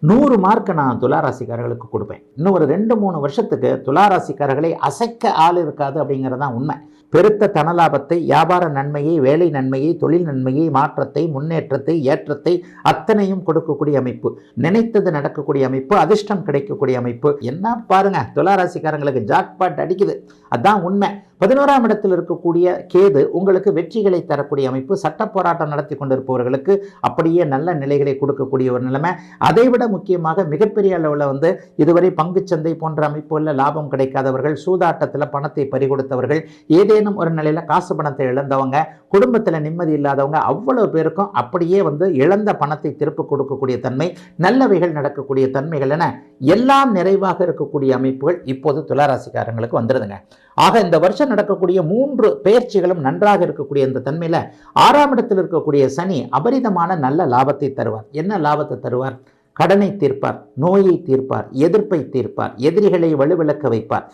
100 mark நான் துளாராசிக்காரர்களுக்கு கொடுப்பேன். இன்னும் ஒரு 2-3 வருஷத்துக்கு துளாராசிக்காரர்களை அசைக்க ஆள் இருக்காது அப்படிங்கிறதான் உண்மை. பெருத்த தனலாபத்தை, வியாபார நன்மையை, வேலை நன்மையை, தொழில் நன்மையை, மாற்றத்தை, முன்னேற்றத்தை, ஏற்றத்தை அத்தனையும் கொடுக்கக்கூடிய அமைப்பு, நினைத்தது நடக்கக்கூடிய அமைப்பு, அதிர்ஷ்டம் கிடைக்கக்கூடிய அமைப்பு. என்ன பாருங்க, துளாராசிக்காரங்களுக்கு ஜாக்பாட் அடிக்குது. அதான் உண்மை. 11ஆம் இடத்தில் இருக்கக்கூடிய கேது உங்களுக்கு வெற்றிகளை தரக்கூடிய அமைப்பு. சட்ட போராட்டம் நடத்தி கொண்டிருப்பவர்களுக்கு அப்படியே நல்ல நிலைகளை கொடுக்கக்கூடிய ஒரு நிலைமை. அதைவிட முக்கியமாக மிகப்பெரிய அளவில் இதுவரை பங்குச்சந்தை போன்ற அமைப்புகளில் லாபம் கிடைக்காதவர்கள், சூதாட்டத்தில் பணத்தை பறிகொடுத்தவர்கள், ஏதேனும் ஒரு நிலையில் காசு பணத்தை இழந்தவங்க, குடும்பத்தில் நிம்மதி இல்லாதவங்க, அவ்வளவு பேருக்கும் அப்படியே இழந்த பணத்தை திருப்பி கொடுக்கக்கூடிய தன்மை, நல்லவைகள் நடக்கக்கூடிய தன்மைகள் என எல்லாம் நிறைவாக இருக்கக்கூடிய அமைப்புகள் இப்போது துளாராசிக்காரங்களுக்கு வந்துடுதுங்க. ஆக இந்த வருஷம் நடக்கக்கூடிய 3 பெயர்ச்சிகளும் நன்றாக இருக்கக்கூடிய இந்த தன்மையில 6ஆம் இடத்தில் இருக்கக்கூடிய சனி அபரிதமான நல்ல லாபத்தை தருவார். என்ன லாபத்தை தருவார்? கடனை தீர்ப்பார், நோயை தீர்ப்பார், எதிர்ப்பை தீர்ப்பார், எதிரிகளை வலுவிழக்க வைப்பார்.